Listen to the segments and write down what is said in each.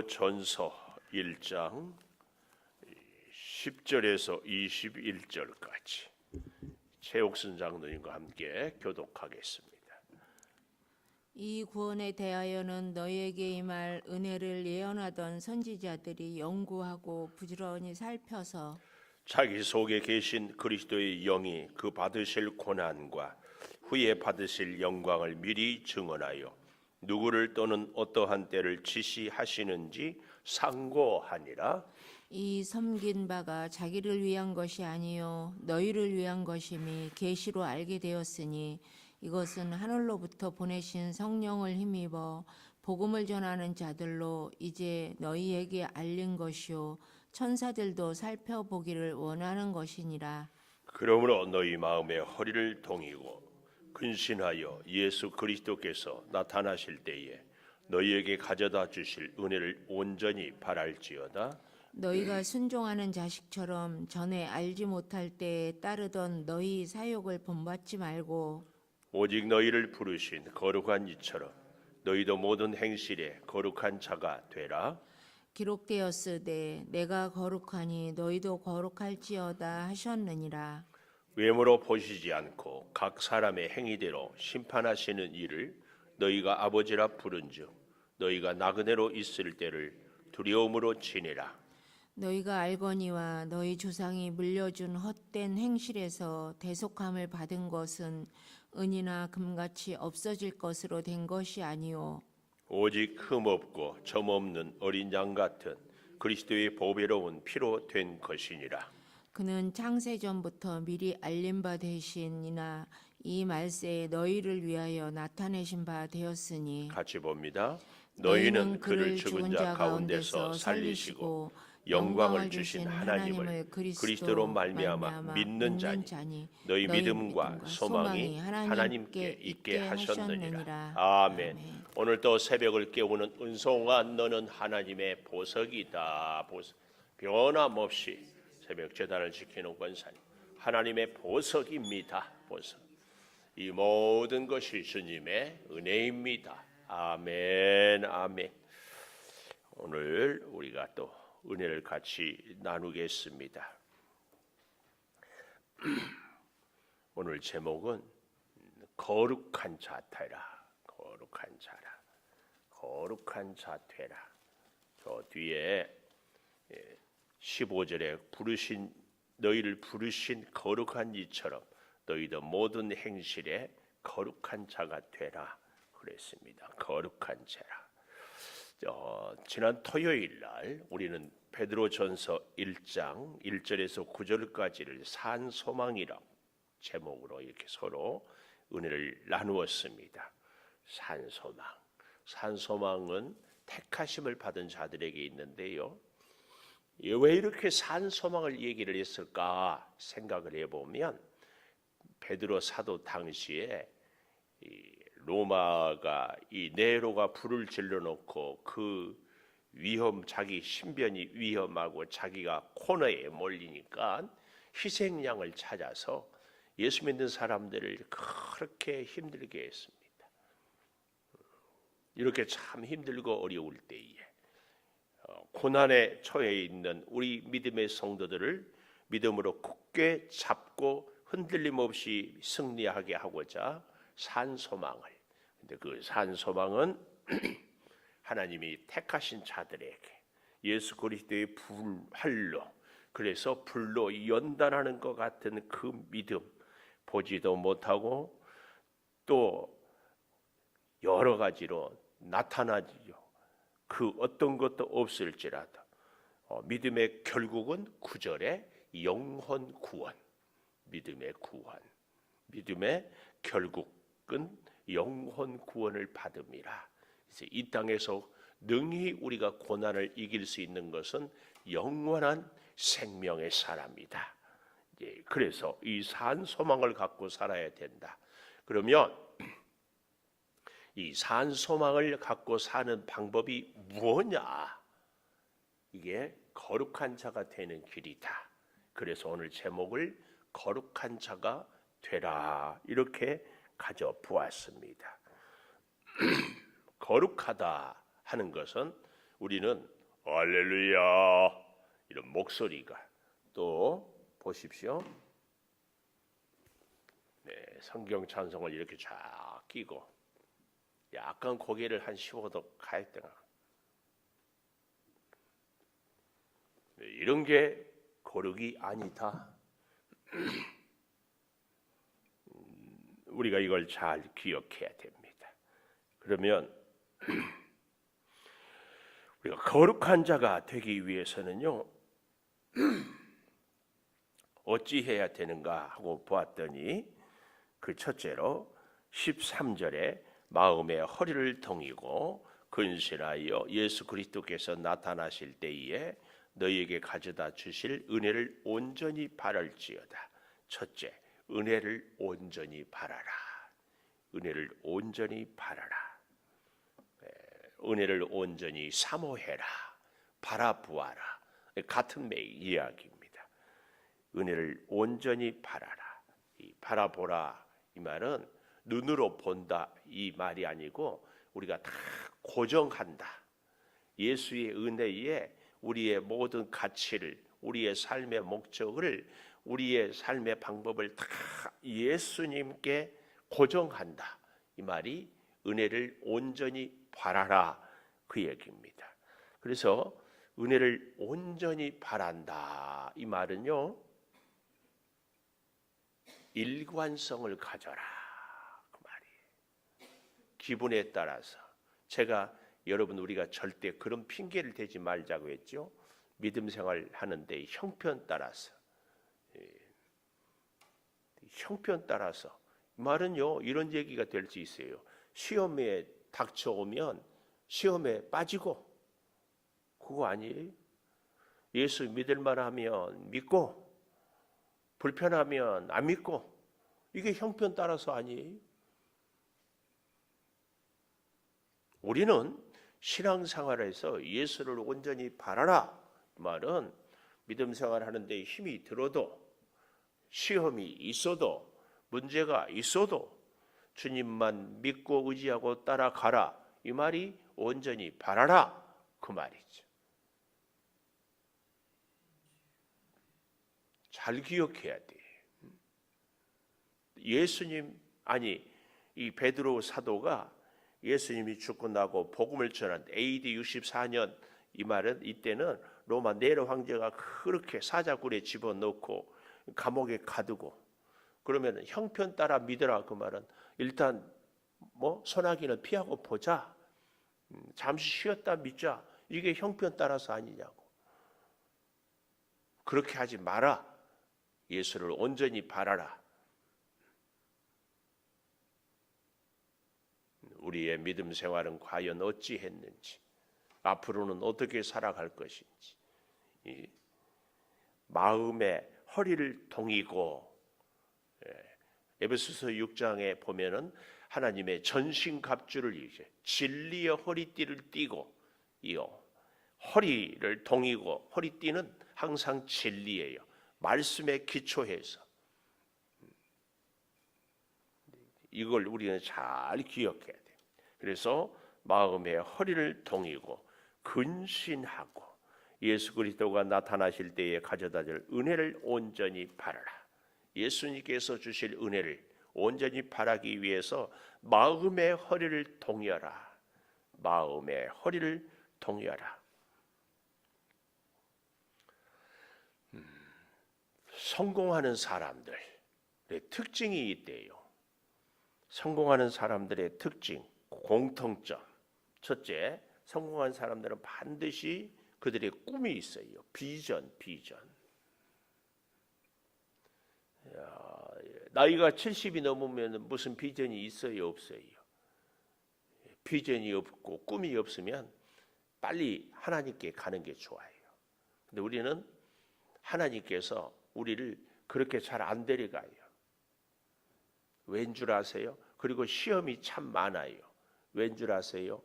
베드로전서 1장 10절에서 21절까지 최옥순 장로님과 함께 교독하겠습니다. 이 구원에 대하여는 너희에게 임할 은혜를 예언하던 선지자들이 연구하고 부지런히 살펴서 자기 속에 계신 그리스도의 영이 그 받으실 고난과 후에 받으실 영광을 미리 증언하여 누구를 또는 어떠한 때를 지시하시는지 상고하니라. 이 섬긴 바가 자기를 위한 것이 아니요 너희를 위한 것임이 계시로 알게 되었으니 이것은 하늘로부터 보내신 성령을 힘입어 복음을 전하는 자들로 이제 너희에게 알린 것이요 천사들도 살펴보기를 원하는 것이니라. 그러므로 너희 마음에 허리를 동이고 근신하여 예수 그리스도께서 나타나실 때에 너희에게 가져다 주실 은혜를 온전히 바랄지어다. 너희가 순종하는 자식처럼 전에 알지 못할 때에 따르던 너희 사욕을 본받지 말고 오직 너희를 부르신 거룩한 이처럼 너희도 모든 행실에 거룩한 자가 되라. 기록되었으되 내가 거룩하니 너희도 거룩할지어다 하셨느니라. 외모로 보시지 않고 각 사람의 행위대로 심판하시는 이를 너희가 아버지라 부른즉 너희가 나그네로 있을 때를 두려움으로 지내라. 너희가 알거니와 너희 조상이 물려준 헛된 행실에서 대속함을 받은 것은 은이나 금같이 없어질 것으로 된 것이 아니요 오직 흠없고 점없는 어린 양 같은 그리스도의 보배로운 피로 된 것이니라. 그는 창세 전부터 미리 알린 바 되시니나 이 말세에 너희를 위하여 나타내신 바 되었으니 같이 봅니다. 너희는 그를 죽은 자 가운데서 살리시고 영광을 주신 하나님을 그리스도로 말미암아 믿는 자니 너희 믿음과 소망이 하나님께 있게 하셨느니라. 아멘. 오늘 또 새벽을 깨우는 은송아 너는 하나님의 보석이다. 변함없이 새벽 제단을 지키는 권사님 하나님의 보석입니다. 보석. 이 모든 것이 주님의 은혜입니다. 아멘. 아멘. 오늘 우리가 또 은혜를 같이 나누겠습니다. 오늘 제목은 거룩한 자 되라. 거룩한 자라. 거룩한 자 되라. 저 뒤에 15절에 너희를 부르신 거룩한 이처럼 너희도 모든 행실에 거룩한 자가 되라 그랬습니다. 거룩한 자라. 지난 토요일 날 우리는 베드로전서 1장 1절에서 9절까지를 산소망이라고 제목으로 이렇게 서로 은혜를 나누었습니다. 산소망. 산소망은 택하심을 받은 자들에게 있는데요. 왜 이렇게 산소망을 얘기를 했을까 생각을 해보면 베드로 사도 당시에 로마가 이 네로가 불을 질러놓고 그 자기 신변이 위험하고 자기가 코너에 몰리니까 희생양을 찾아서 예수 믿는 사람들을 그렇게 힘들게 했습니다. 이렇게 참 힘들고 어려울 때에 고난에 처해 있는 우리 믿음의 성도들을 믿음으로 굳게 잡고 흔들림 없이 승리하게 하고자 산소망을. 근데 그 산소망은 하나님이 택하신 자들에게 예수 그리스도의 불활로 그래서 불로 연단하는 것 같은 그 믿음 보지도 못하고 또 여러 가지로 나타나지요. 그 어떤 것도 없을지라도 믿음의 결국은 9절에 영혼 구원. 믿음의 구원. 믿음의 결국은 영혼 구원을 받음이라. 그래서 이 땅에서 능히 우리가 고난을 이길 수 있는 것은 영원한 생명의 사람이다. 그래서 이 산 소망을 갖고 살아야 된다. 그러면 이 산 소망을 갖고 사는 방법이 무엇냐? 이게 거룩한 자가 되는 길이다. 그래서 오늘 제목을 거룩한 자가 되라 이렇게 가져보았습니다. 거룩하다 하는 것은 우리는 할렐루야 이런 목소리가 또 보십시오. 네, 성경 찬송을 이렇게 쫙 끼고 약간 고개를 한 15도 가했다가 네, 이런 게 거룩이 아니다. 우리가 이걸 잘 기억해야 됩니다. 그러면 우리가 거룩한 자가 되기 위해서는요 어찌해야 되는가 하고 보았더니 그 첫째로 13절에 마음의 허리를 동이고 근신하여 예수 그리스도께서 나타나실 때에 너희에게 가져다 주실 은혜를 온전히 바랄지어다. 첫째, 은혜를 온전히 바라라. 은혜를 온전히 바라라. 은혜를 온전히 사모해라. 바라보아라. 같은 이야기입니다. 은혜를 온전히 바라라. 이 바라보라 이 말은 눈으로 본다 이 말이 아니고 우리가 다 고정한다. 예수의 은혜에 우리의 모든 가치를, 우리의 삶의 목적을, 우리의 삶의 방법을 다 예수님께 고정한다. 이 말이 은혜를 온전히 바라라 그 얘기입니다. 그래서 은혜를 온전히 바란다 이 말은요 일관성을 가져라 그 말이에요. 기분에 따라서 제가 여러분 우리가 절대 그런 핑계를 대지 말자고 했죠. 믿음 생활 하는데 형편 따라서 형편 따라서 말은요 이런 얘기가 될 수 있어요. 시험에 닥쳐오면 시험에 빠지고 그거 아니에요. 예수 믿을 만하면 믿고 불편하면 안 믿고 이게 형편 따라서 아니에요. 우리는 신앙생활에서 예수를 온전히 바라라 말은 믿음 생활하는데 힘이 들어도 시험이 있어도 문제가 있어도 주님만 믿고 의지하고 따라가라 이 말이 온전히 바라라 그 말이죠. 잘 기억해야 돼. 예수님 아니 이 베드로 사도가 예수님이 죽고 나고 복음을 전한 AD 64년 이 말은 이때는 로마 네로 황제가 그렇게 사자굴에 집어넣고 감옥에 가두고 그러면 형편 따라 믿으라 그 말은 일단 뭐 소나기는 피하고 보자 잠시 쉬었다 믿자 이게 형편 따라서 아니냐고 그렇게 하지 마라 예수를 온전히 바라라 우리의 믿음 생활은 과연 어찌했는지 앞으로는 어떻게 살아갈 것인지 이 마음의 허리를 동이고 에베소서 6장에 보면은 하나님의 전신갑주를 이제 진리의 허리띠를 띠고 이요 허리를 동이고 허리띠는 항상 진리예요. 말씀에 기초해서 이걸 우리는 잘 기억해야 돼요. 그래서 마음의 허리를 동이고 근신하고 예수 그리스도가 나타나실 때에 가져다 줄 은혜를 온전히 바라라. 예수님께서 주실 은혜를 온전히 바라기 위해서 마음의 허리를 동여라. 마음의 허리를 동여라. 성공하는 사람들의 특징이 있대요. 성공하는 사람들의 특징, 공통점. 첫째, 성공한 사람들은 반드시 그들의 꿈이 있어요. 비전. 나이가 70이 넘으면 무슨 비전이 있어요, 없어요? 비전이 없고 꿈이 없으면 빨리 하나님께 가는 게 좋아요. 근데 우리는 하나님께서 우리를 그렇게 잘 안 데려가요. 왠 줄 아세요? 그리고 시험이 참 많아요. 왠 줄 아세요?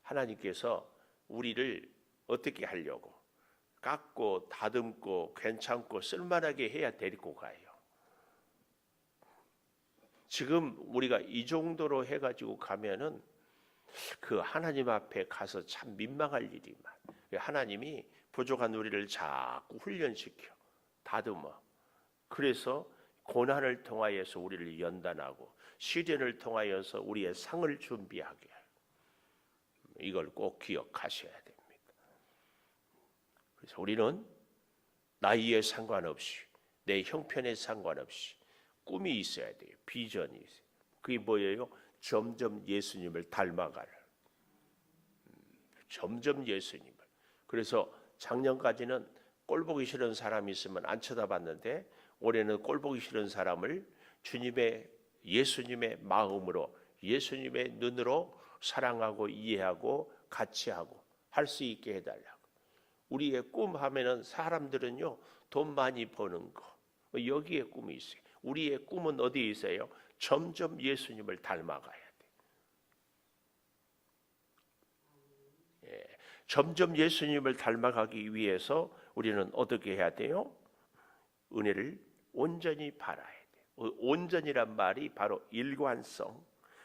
하나님께서 우리를 어떻게 하려고 깎고 다듬고 괜찮고 쓸만하게 해야 데리고 가요. 지금 우리가 이 정도로 해가지고 가면은 그 하나님 앞에 가서 참 민망할 일이 많아. 하나님이 부족한 우리를 자꾸 훈련시켜 다듬어. 그래서 고난을 통하여서 우리를 연단하고 시련을 통하여서 우리의 상을 준비하게 해요. 이걸 꼭 기억하셔야 됩니다. 그래서 우리는 나이에 상관없이 내 형편에 상관없이 꿈이 있어야 돼요. 비전이 있어요. 그게 뭐예요? 점점 예수님을 닮아가라. 점점 예수님을. 그래서 작년까지는 꼴 보기 싫은 사람이 있으면 안 쳐다봤는데 올해는 꼴 보기 싫은 사람을 예수님의 마음으로 예수님의 눈으로 사랑하고 이해하고 같이 하고 할 수 있게 해달라고. 우리의 꿈 하면은 사람들은요 돈 많이 버는 거 여기에 꿈이 있어요. 우리의 꿈은 어디에 있어요? 점점 예수님을 닮아가야 돼. 예, 점점 예수님을 닮아가기 위해서 우리는 어떻게 해야 돼요? 은혜를 온전히 바라야 돼. 온전이란 말이 바로 일관성,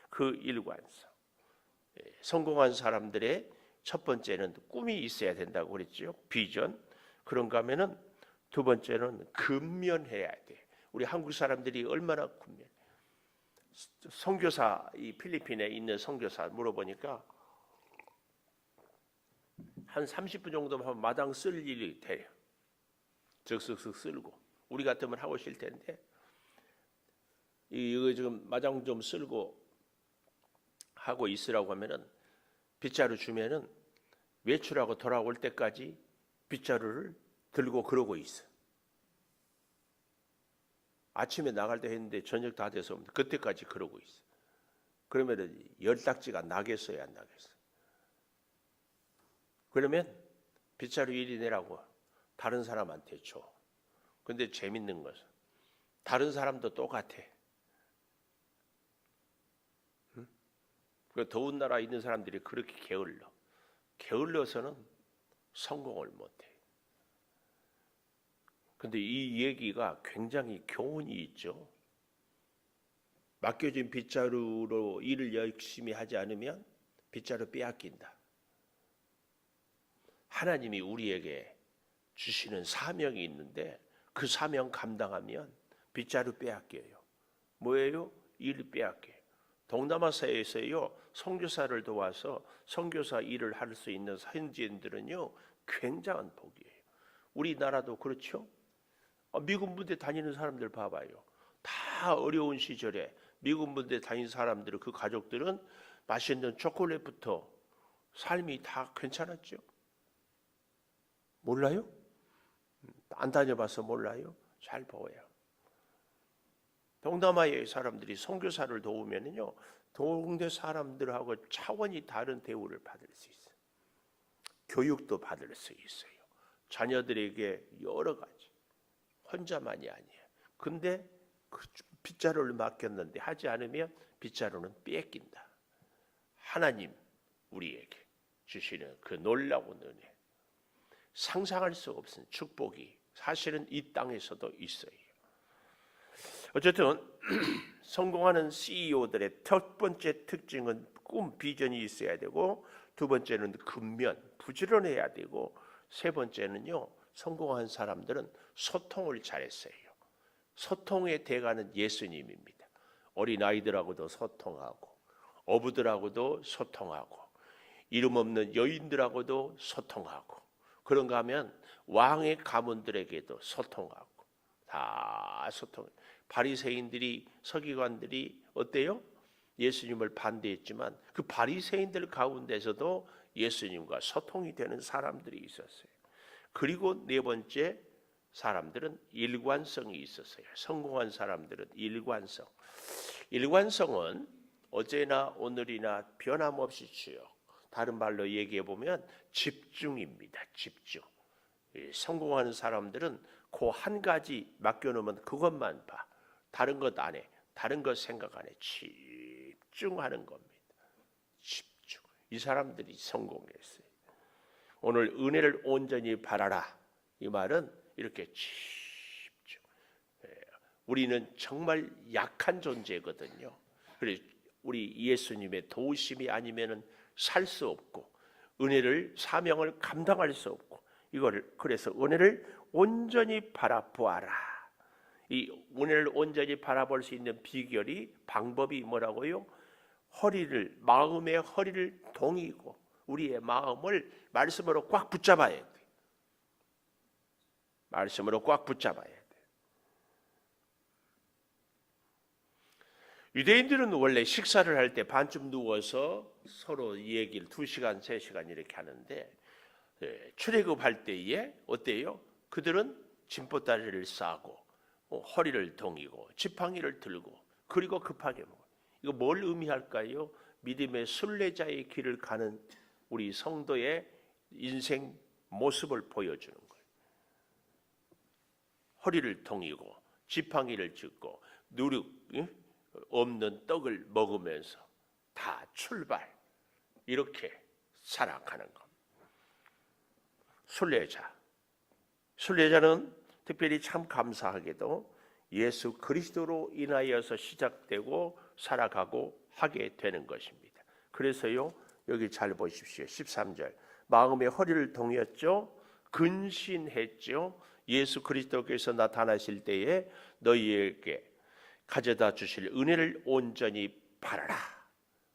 그 일관성. 예, 성공한 사람들의 첫 번째는 꿈이 있어야 된다고 그랬죠. 비전. 그런가 하면은 두 번째는 근면해야 돼. 우리 한국 사람들이 얼마나 근면. 선교사 이 필리핀에 있는 선교사 물어보니까 한 30분 정도만 하면 마당 쓸 일이 돼요. 적석석 쓸고 우리 같으면 하고 싶을 텐데 이거 지금 마당 좀 쓸고 하고 있으라고 하면은 빗자루 주면은 외출하고 돌아올 때까지 빗자루를 들고 그러고 있어. 아침에 나갈 때 했는데 저녁 다 돼서 그때까지 그러고 있어. 그러면은 열딱지가 나겠어요, 안 나겠어요? 그러면 빗자루 1위 내라고 다른 사람한테 줘. 근데 재밌는 것은 다른 사람도 똑같아. 응? 그 더운 나라에 있는 사람들이 그렇게 게을러. 게을러서는 성공을 못해. 근데 이 얘기가 굉장히 교훈이 있죠. 맡겨진 빗자루로 일을 열심히 하지 않으면 빗자루 빼앗긴다. 하나님이 우리에게 주시는 사명이 있는데 그 사명 감당하면 빗자루 빼앗겨요. 뭐예요? 일 빼앗겨요. 동남아시아에서요 선교사를 도와서 선교사 일을 할 수 있는 현지인들은요 굉장한 복이에요. 우리나라도 그렇죠. 미군 부대 다니는 사람들 봐봐요. 다 어려운 시절에 미군 부대 다니는 사람들은 그 가족들은 맛있는 초콜릿부터 삶이 다 괜찮았죠. 몰라요? 안 다녀봐서 몰라요? 잘 보여요. 동남아의 사람들이 선교사를 도우면요 동네 사람들하고 차원이 다른 대우를 받을 수 있어요. 교육도 받을 수 있어요. 자녀들에게 여러 가지. 혼자만이 아니에요. 근데 그 빗자루를 맡겼는데 하지 않으면 빗자루는 뺏긴다. 하나님 우리에게 주시는 그 놀라운 은혜, 상상할 수 없는 축복이 사실은 이 땅에서도 있어요. 어쨌든 성공하는 CEO들의 첫 번째 특징은 꿈, 비전이 있어야 되고 두 번째는 근면, 부지런해야 되고 세 번째는요 성공한 사람들은 소통을 잘했어요. 소통의 대가는 예수님입니다. 어린아이들하고도 소통하고 어부들하고도 소통하고 이름 없는 여인들하고도 소통하고 그런가 하면 왕의 가문들에게도 소통하고 다 소통. 바리새인들이 서기관들이 어때요? 예수님을 반대했지만 그 바리새인들 가운데서도 예수님과 소통이 되는 사람들이 있었어요. 그리고 네 번째 사람들은 일관성이 있었어요. 성공한 사람들은 일관성. 일관성은 어제나 오늘이나 변함없이 주요. 다른 말로 얘기해 보면 집중입니다. 집중. 성공하는 사람들은 그 한 가지 맡겨놓으면 그것만 봐. 다른 것 안 해. 다른 것 생각 안 해. 집중하는 겁니다. 집중. 이 사람들이 성공했어요. 오늘 은혜를 온전히 바라라. 이 말은 이렇게 집중. 우리는 정말 약한 존재거든요. 그래서 우리 예수님의 도우심이 아니면은 살 수 없고 은혜를 사명을 감당할 수 없고 이거를 그래서 은혜를 온전히 바라보아라. 이 은혜를 온전히 바라볼 수 있는 비결이 방법이 뭐라고요? 허리를 마음의 허리를 동이고 우리의 마음을 말씀으로 꽉 붙잡아야 돼. 말씀으로 꽉 붙잡아야 돼. 유대인들은 원래 식사를 할 때 반쯤 누워서 서로 얘기를 2시간, 3시간 이렇게 하는데 출애굽할 때에 어때요? 그들은 진보다리를 싸고 허리를 동이고 지팡이를 들고 그리고 급하게 먹어요. 이거 뭘 의미할까요? 믿음의 순례자의 길을 가는 우리 성도의 인생 모습을 보여주는 거예요. 허리를 동이고 지팡이를 짚고 누룩 없는 떡을 먹으면서 다 출발 이렇게 살아가는 겁니다. 순례자는 특별히 참 감사하게도 예수 그리스도로 인하여서 시작되고 살아가고 하게 되는 것입니다. 그래서요 여기 잘 보십시오. 13절 마음의 허리를 동였죠. 근신했죠. 예수 그리스도께서 나타나실 때에 너희에게 가져다 주실 은혜를 온전히 바라라.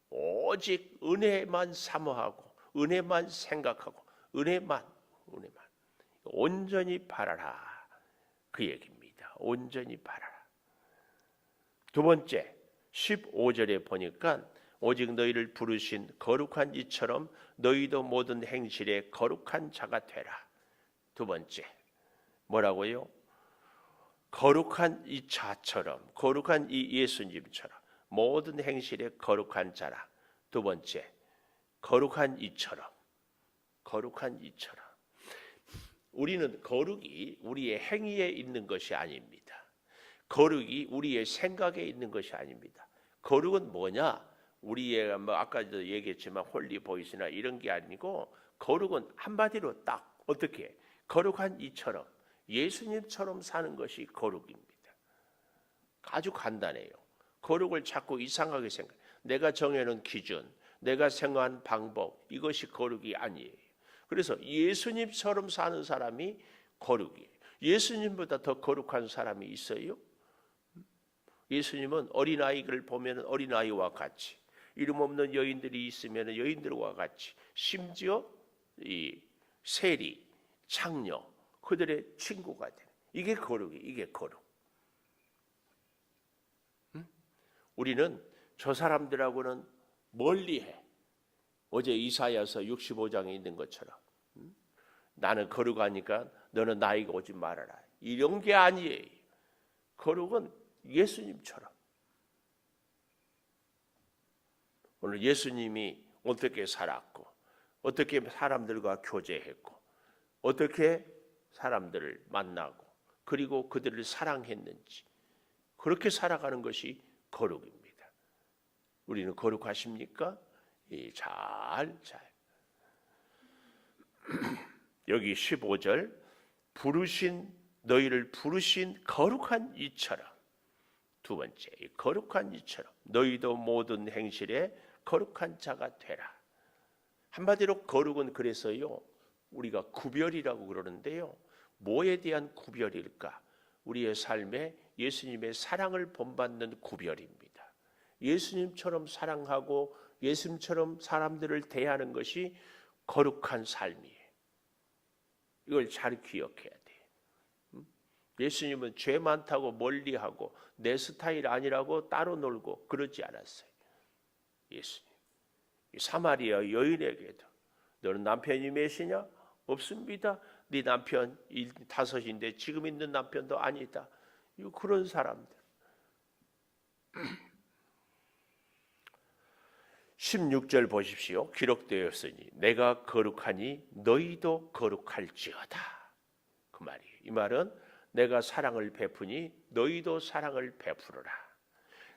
오직 은혜만 사모하고 은혜만 생각하고 은혜만 온전히 바라라. 그 얘기입니다. 온전히 바라라. 두 번째 15절에 보니까 오직 너희를 부르신 거룩한 이처럼 너희도 모든 행실에 거룩한 자가 되라. 두 번째 뭐라고요? 거룩한 이 자처럼 거룩한 이 예수님처럼 모든 행실에 거룩한 자라. 두 번째 거룩한 이처럼 우리는 거룩이 우리의 행위에 있는 것이 아닙니다. 거룩이 우리의 생각에 있는 것이 아닙니다. 거룩은 뭐냐? 우리의 아까도 얘기했지만 홀리 보이스나 이런 게 아니고 거룩은 한마디로 딱 어떻게 거룩한 이처럼 예수님처럼 사는 것이 거룩입니다. 아주 간단해요. 거룩을 자꾸 이상하게 생각. 내가 정해놓은 기준, 내가 생각한 방법 이것이 거룩이 아니에요. 그래서 예수님처럼 사는 사람이 거룩이에요. 예수님보다 더 거룩한 사람이 있어요? 예수님은 어린아이를 보면 어린아이와 같이 이름 없는 여인들이 있으면 여인들과 같이 심지어 이 세리, 창녀 그들의 친구가 되는 이게 거룩이에요. 이게 거룩. 우리는 저 사람들하고는 멀리해. 어제 이사야서 65장에 있는 것처럼 나는 거룩하니까 너는 나에게 오지 말아라. 이런 게 아니에요. 거룩은 예수님처럼. 오늘 예수님이 어떻게 살았고 어떻게 사람들과 교제했고 어떻게 사람들을 만나고 그리고 그들을 사랑했는지 그렇게 살아가는 것이 거룩입니다. 우리는 거룩하십니까? 잘. 여기 15절 너희를 부르신 거룩한 이처럼 두 번째 거룩한 이처럼 너희도 모든 행실에 거룩한 자가 되라. 한마디로 거룩은 그래서요 우리가 구별이라고 그러는데요. 뭐에 대한 구별일까? 우리의 삶에 예수님의 사랑을 본받는 구별입니다. 예수님처럼 사랑하고 예수님처럼 사람들을 대하는 것이 거룩한 삶이에요. 이걸 잘 기억해야 돼요. 예수님은 죄 많다고 멀리하고 내 스타일 아니라고 따로 놀고 그러지 않았어요. 예수님. 사마리아 여인에게도 너는 남편이 몇이냐? 없습니다. 네 남편 5인데 지금 있는 남편도 아니다. 그런 사람들. 16절 보십시오. 기록되었으니 내가 거룩하니 너희도 거룩할지어다. 그 말이에요. 이 말은 내가 사랑을 베푸니 너희도 사랑을 베푸르라.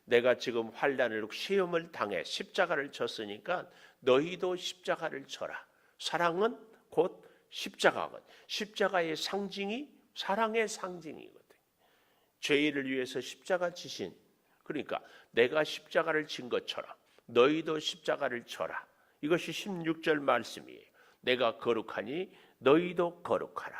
내가 지금 환난을 시험을 당해 십자가를 졌으니까 너희도 십자가를 져라. 사랑은 곧 십자가거든. 십자가의 상징이 사랑의 상징이거든. 죄인을 위해서 십자가 지신 그러니까 내가 십자가를 진 것처럼 너희도 십자가를 져라. 이것이 16절 말씀이에요. 내가 거룩하니 너희도 거룩하라.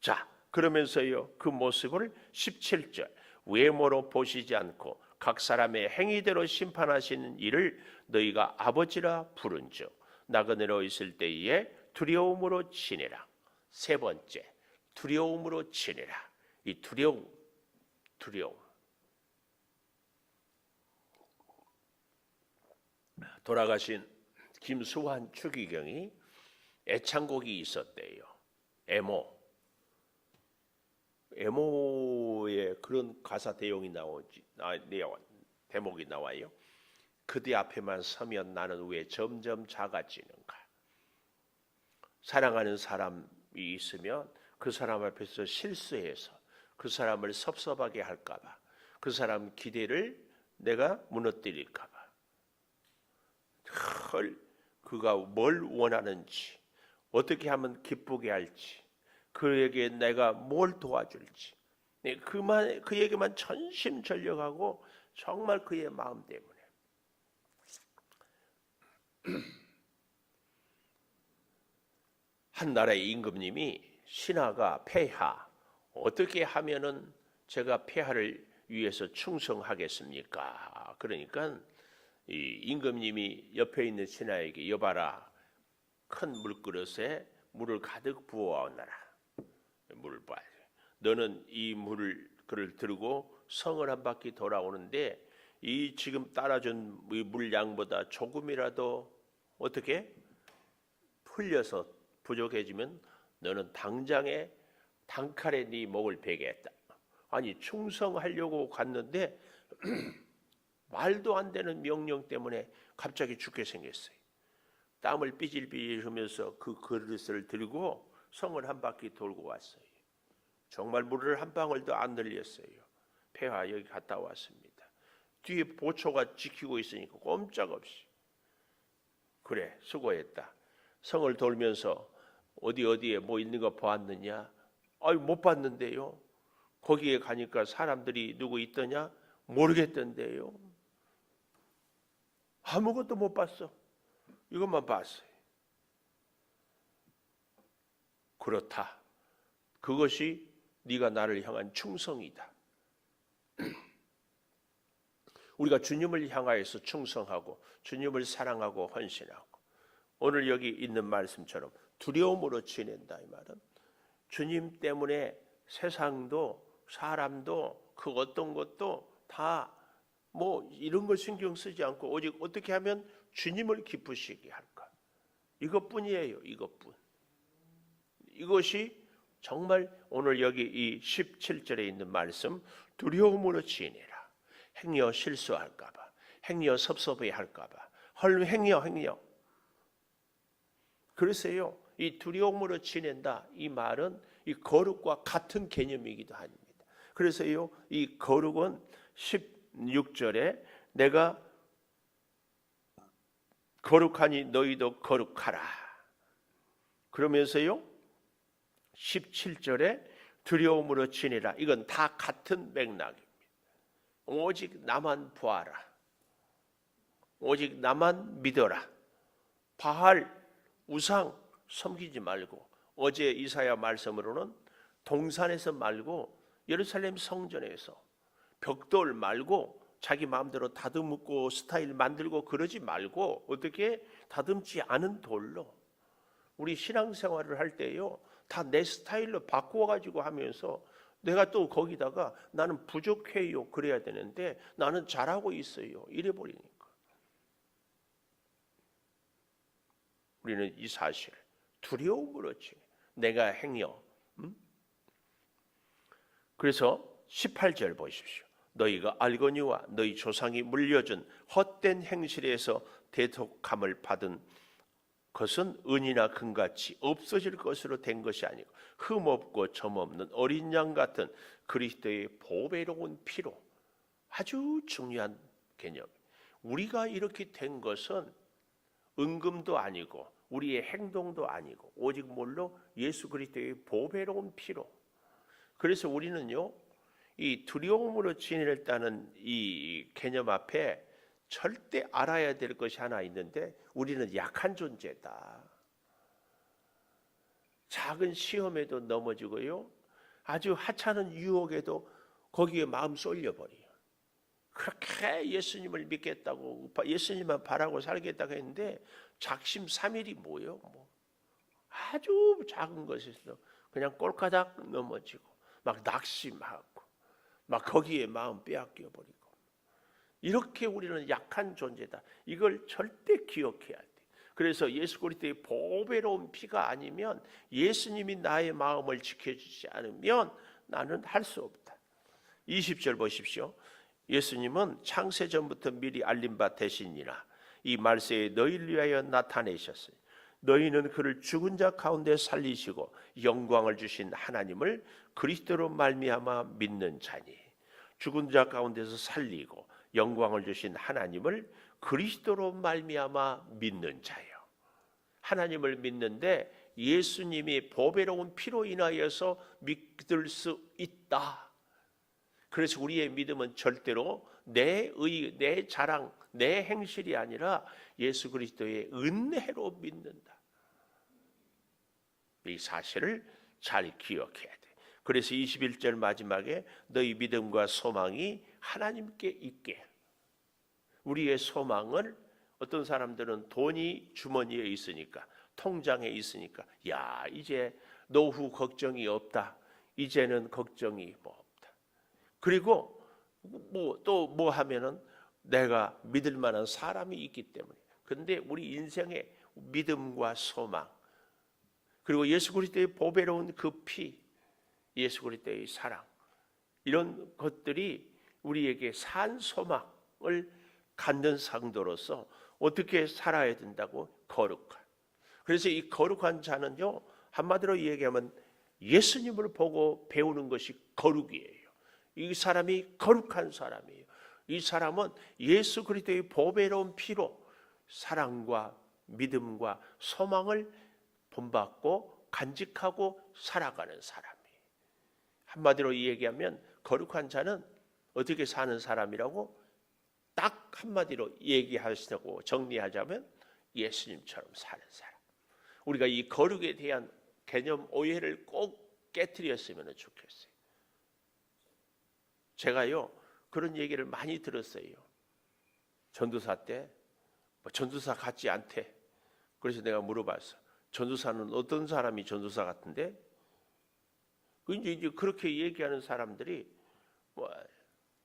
자, 그러면서요 그 모습을 17절 외모로 보시지 않고 각 사람의 행위대로 심판하시는 이를 너희가 아버지라 부른즉 나그네로 있을 때에 두려움으로 지내라. 세 번째, 두려움으로 지내라. 이 두려움. 돌아가신 김수환 추기경이 애창곡이 있었대요. 애모에 그런 가사 대목이 나와요. 그대 앞에만 서면 나는 왜 점점 작아지는가. 사랑하는 사람이 있으면 그 사람 앞에서 실수해서 그 사람을 섭섭하게 할까봐, 그 사람 기대를 내가 무너뜨릴까봐, 그가 뭘 원하는지, 어떻게 하면 기쁘게 할지, 그에게 내가 뭘 도와줄지, 그에게만 전심전력하고 정말 그의 마음 때문에 한 나라의 임금님이 신하가 폐하, 어떻게 하면은 제가 폐하를 위해서 충성하겠습니까? 그러니까 이 임금님이 옆에 있는 신하에게 여봐라, 큰 물그릇에 물을 가득 부어오너라. 물을 봐. 너는 이 물을 들고 성을 한 바퀴 돌아오는데 이 지금 따라준 물량보다 조금이라도 어떻게 풀려서 부족해지면 너는 당장에 단칼에 네 목을 베겠다. 아니 충성하려고 갔는데 말도 안 되는 명령 때문에 갑자기 죽게 생겼어요. 땀을 삐질삐질 흐면서 그 그릇을 들고 성을 한 바퀴 돌고 왔어요. 정말 물을 한 방울도 안 들렸어요. 폐하 여기 갔다 왔습니다. 뒤에 보초가 지키고 있으니까 꼼짝없이. 그래 수고했다. 성을 돌면서 어디에 뭐 있는 거 보았느냐? 아유 못 봤는데요. 거기에 가니까 사람들이 누구 있더냐? 모르겠던데요. 아무것도 못 봤어. 이것만 봤어요. 그렇다. 그것이 네가 나를 향한 충성이다. 우리가 주님을 향하여서 충성하고 주님을 사랑하고 헌신하고 오늘 여기 있는 말씀처럼 두려움으로 지낸다. 이 말은 주님 때문에 세상도 사람도 그 어떤 것도 다 뭐 이런 거 신경 쓰지 않고 오직 어떻게 하면 주님을 기쁘시게 할까. 이것뿐이에요. 이것뿐. 이것이 정말 오늘 여기 이 17절에 있는 말씀 두려움으로 지내라. 행여 실수할까 봐. 행여 섭섭해 할까 봐. 행여. 그래서요. 이 두려움으로 지낸다. 이 말은 이 거룩과 같은 개념이기도 합니다. 그래서요. 이 거룩은 16절에 내가 거룩하니 너희도 거룩하라. 그러면서요. 17절에 두려움으로 지내라. 이건 다 같은 맥락입니다. 오직 나만 보아라. 오직 나만 믿어라. 바알 우상 섬기지 말고 어제 이사야 말씀으로는 동산에서 말고 예루살렘 성전에서 벽돌 말고 자기 마음대로 다듬고 스타일 만들고 그러지 말고 어떻게 다듬지 않은 돌로 우리 신앙생활을 할 때요 다 내 스타일로 바꾸어가지고 하면서 내가 또 거기다가 나는 부족해요 그래야 되는데 나는 잘하고 있어요 이래 버리니까 우리는 이 사실 두려움으로 지내 내가 행여 그래서 18절 보십시오. 너희가 알거니와 너희 조상이 물려준 헛된 행실에서 대속함을 받은 것은 은이나 금같이 없어질 것으로 된 것이 아니고 흠없고 점없는 어린 양 같은 그리스도의 보배로운 피로 아주 중요한 개념. 우리가 이렇게 된 것은 은금도 아니고 우리의 행동도 아니고 오직 뭘로 예수 그리스도의 보배로운 피로. 그래서 우리는요 이 두려움으로 지내겠다는 이 개념 앞에 절대 알아야 될 것이 하나 있는데 우리는 약한 존재다. 작은 시험에도 넘어지고요. 아주 하찮은 유혹에도 거기에 마음 쏠려버려요. 그렇게 예수님을 믿겠다고 예수님만 바라고 살겠다고 했는데 작심삼일이 뭐예요? 아주 작은 것에서 그냥 꼴까닥 넘어지고 막 낙심하고 막 거기에 마음 빼앗겨 버리고 이렇게 우리는 약한 존재다. 이걸 절대 기억해야 돼. 그래서 예수 그리스도의 보배로운 피가 아니면 예수님이 나의 마음을 지켜주지 않으면 나는 할 수 없다. 20절 보십시오. 예수님은 창세전부터 미리 알린 바 되시니라. 이 말세에 너희를 위하여 나타내셨어요. 너희는 그를 죽은 자 가운데 살리시고 영광을 주신 하나님을 그리스도로 말미암아 믿는 자니. 죽은 자 가운데서 살리고 영광을 주신 하나님을 그리스도로 말미암아 믿는 자예요. 하나님을 믿는데 예수님이 보배로운 피로 인하여서 믿을 수 있다. 그래서 우리의 믿음은 절대로 내 자랑, 내 행실이 아니라 예수 그리스도의 은혜로 믿는다. 이 사실을 잘 기억해야 돼. 그래서 21절 마지막에 너희 믿음과 소망이 하나님께 있게. 우리의 소망을 어떤 사람들은 돈이 주머니에 있으니까 통장에 있으니까 야 이제 노후 걱정이 없다. 이제는 걱정이 없다. 그리고 또 뭐 하면은 내가 믿을 만한 사람이 있기 때문에. 그런데 우리 인생의 믿음과 소망 그리고 예수 그리스도의 보배로운 그 피, 예수 그리스도의 사랑 이런 것들이 우리에게 산 소망을 갖는 상도로서 어떻게 살아야 된다고? 거룩한. 그래서 이 거룩한 자는요 한마디로 얘기하면 예수님을 보고 배우는 것이 거룩이에요. 이 사람이 거룩한 사람이에요. 이 사람은 예수 그리스도의 보배로운 피로 사랑과 믿음과 소망을 본받고 간직하고 살아가는 사람이에요. 한마디로 얘기하면 거룩한 자는 어떻게 사는 사람이라고? 딱 한마디로 얘기하시고 정리하자면 예수님처럼 사는 사람. 우리가 이 거룩에 대한 개념 오해를 꼭 깨트렸으면 좋겠어요. 제가요 그런 얘기를 많이 들었어요. 전도사 때 전도사 같지 않대. 그래서 내가 물어봤어. 전도사는 어떤 사람이 전도사 같은데? 이제 그렇게 얘기하는 사람들이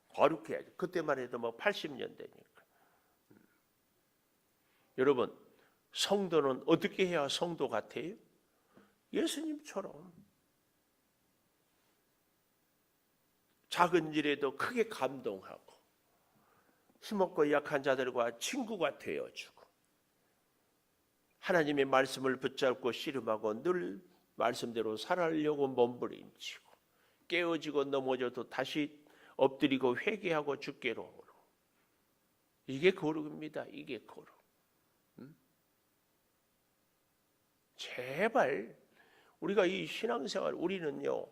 거룩해야지. 그때만 해도 80년대니까. 여러분, 성도는 어떻게 해야 성도 같아요? 예수님처럼. 작은 일에도 크게 감동하고 힘없고 약한 자들과 친구가 되어주고 하나님의 말씀을 붙잡고 씨름하고 늘 말씀대로 살아가려고 몸부림치고 깨어지고 넘어져도 다시 엎드리고 회개하고 주께로 오르고. 이게 거룩입니다. 이게 거룩. 제발 우리가 이 신앙생활 우리는요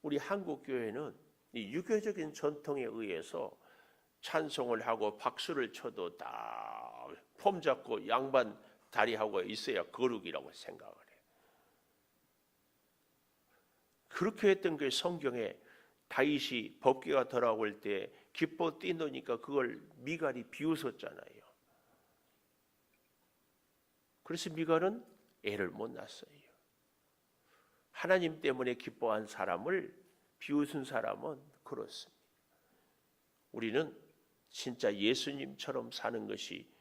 우리 한국교회는 이 유교적인 전통에 의해서 찬송을 하고 박수를 쳐도 다 폼 잡고 양반 다리하고 있어야 거룩이라고 생각을 해요. 그렇게 했던 게 성경에 다윗이 법궤가 돌아올 때 기뻐 뛰노니까 그걸 미갈이 비웃었잖아요. 그래서 미갈은 애를 못 낳았어요. 하나님 때문에 기뻐한 사람을 비웃은 사람은 그렇습니다. 우리는 진짜 예수님처럼 사는 것이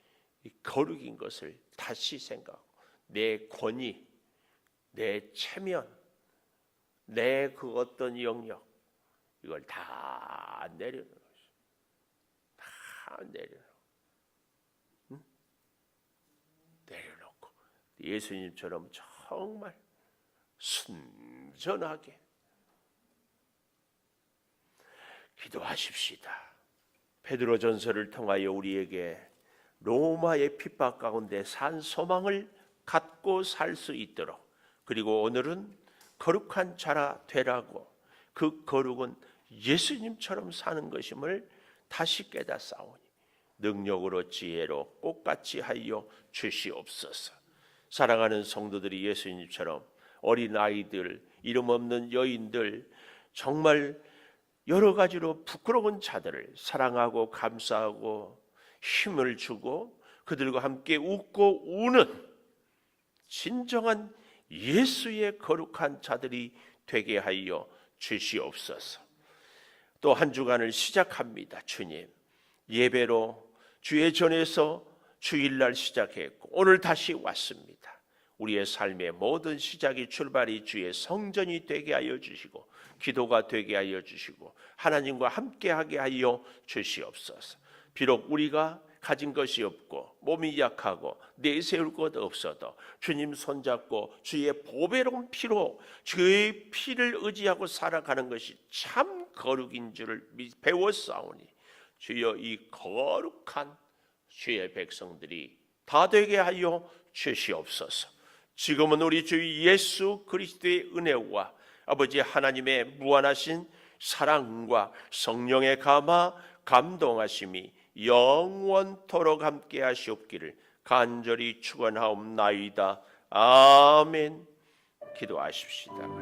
거룩인 것을 다시 생각하고 내 권위, 내 체면, 내 그 어떤 영역 이걸 다 내려놓는 것이 다 내려놓고 예수님처럼 정말 순전하게 기도하십시다. 베드로전서를 통하여 우리에게 로마의 핍박 가운데 산 소망을 갖고 살 수 있도록 그리고 오늘은 거룩한 자라 되라고 그 거룩은 예수님처럼 사는 것임을 다시 깨닫사오니 능력으로 지혜로 꽃같이 하여 주시옵소서. 사랑하는 성도들이 예수님처럼 어린 아이들, 이름 없는 여인들, 정말 여러 가지로 부끄러운 자들을 사랑하고 감싸고 힘을 주고 그들과 함께 웃고 우는 진정한 예수의 거룩한 자들이 되게 하여 주시옵소서. 또 한 주간을 시작합니다. 주님, 예배로 주의 전에서 주일날 시작했고 오늘 다시 왔습니다. 우리의 삶의 모든 시작이 출발이 주의 성전이 되게 하여 주시고 기도가 되게 하여 주시고 하나님과 함께하게 하여 주시옵소서. 비록 우리가 가진 것이 없고 몸이 약하고 내세울 것 없어도 주님 손잡고 주의 보배로운 피로 주의 피를 의지하고 살아가는 것이 참 거룩인 줄을 배웠사오니 주여 이 거룩한 주의 백성들이 다 되게 하여 주시옵소서. 지금은 우리 주 예수 그리스도의 은혜와 아버지 하나님의 무한하신 사랑과 성령의 감화 감동하심이 영원토록 함께 하시옵기를 간절히 축원하옵나이다. 아멘. 기도하십시다.